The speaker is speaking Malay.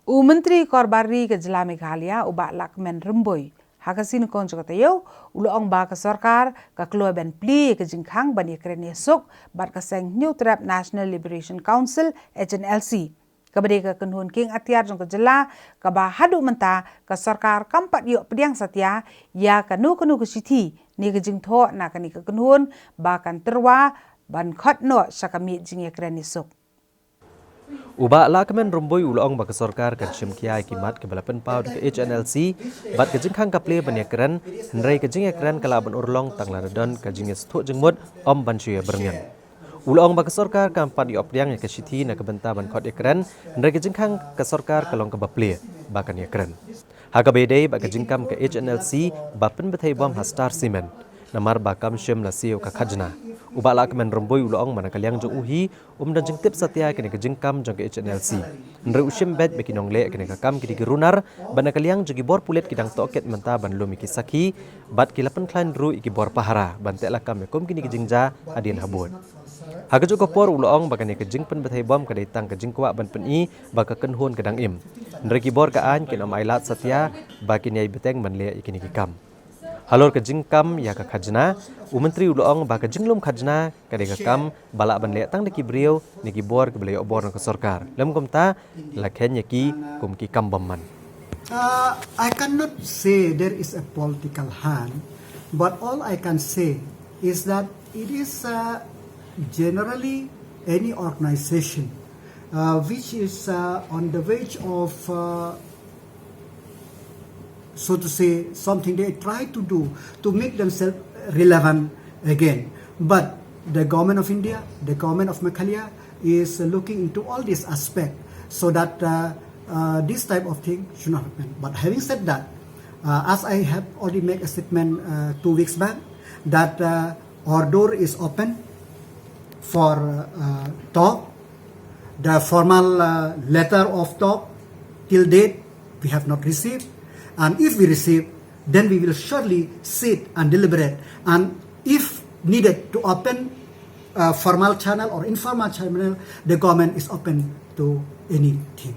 Menteri Korbari ke Jela Meghalaya ubak lakmen remboi. Hakasin kon jokatayo uloong ba ke sarkar ka keluar ben pli ke jingkhang bani kreni sok bat ka seng New Trap National Liberation Council HNLC. Kabade ka kenhun king atiar jong ke Jela ka ba hadu menta ka sarkar kampat yok pediang satya ya ka nu ke siti ni ke jingtho na ka ni ke kenhun ba kan terwa ban khot no sakami jing kreni sok. Ubak lakmen romboi uloong bak sarkar kan syemkiai kimat ke balapan pau ke HNLC bat ke jingkhang kaple banyakran nrai ke jingakran kalaban urlong tang laradon ke jingis thuk jengmut om bansuya berngan. Uloong bak sarkar kan pad yop priang ke siti na ke benta ban khot ekran nrai ke jingkhang ke sarkar kalong ke baple bakan yakran. Haga bedai bak ke jingkam ke HNLC bapen betai bom hastar simen namar bakam syem lasio ka khajna. Ubak lakmen romboi uloong mana kaliang jong uhi dan jengtip satya kene ke jengkam jong ke HNLC. Nre usim bet bekinong le kene kakam kidi gerunar bana kaliang jogi bor pulet kidang toket menta ban lumi kisaki bat kilapan klan ru iki bor pahara ban tek lakam mekom kini ke jengja adien habut. Haga joko por uloong bakane ke jengpen betai bom ke datang ke jengkwa ban peni baka kenhun kedang im. Nre ki bor ka an ken om ailat satya bakin yai beteng ban le ikini kikam. Halor ke jingkam ya ke khajna, Menteri uloong ba ke jinglum khajna kade kakam balak ban le tang deki brio niki bor ke beli obor ke sarkar. Lem komta lakhen yaki kum ki kam bomman. I cannot say there is a political hand, but all I can say is that it is generally any organization which is on the verge of so to say, something they try to do to make themselves relevant again. But the government of India, the government of Meghalaya is looking into all these aspects so that this type of thing should not happen. But having said that, as I have already made a statement 2 weeks back, that our door is open for talk. The formal letter of talk till date we have not received. And if we receive, then we will surely sit and deliberate. And if needed to open a formal channel or informal channel, the government is open to anything.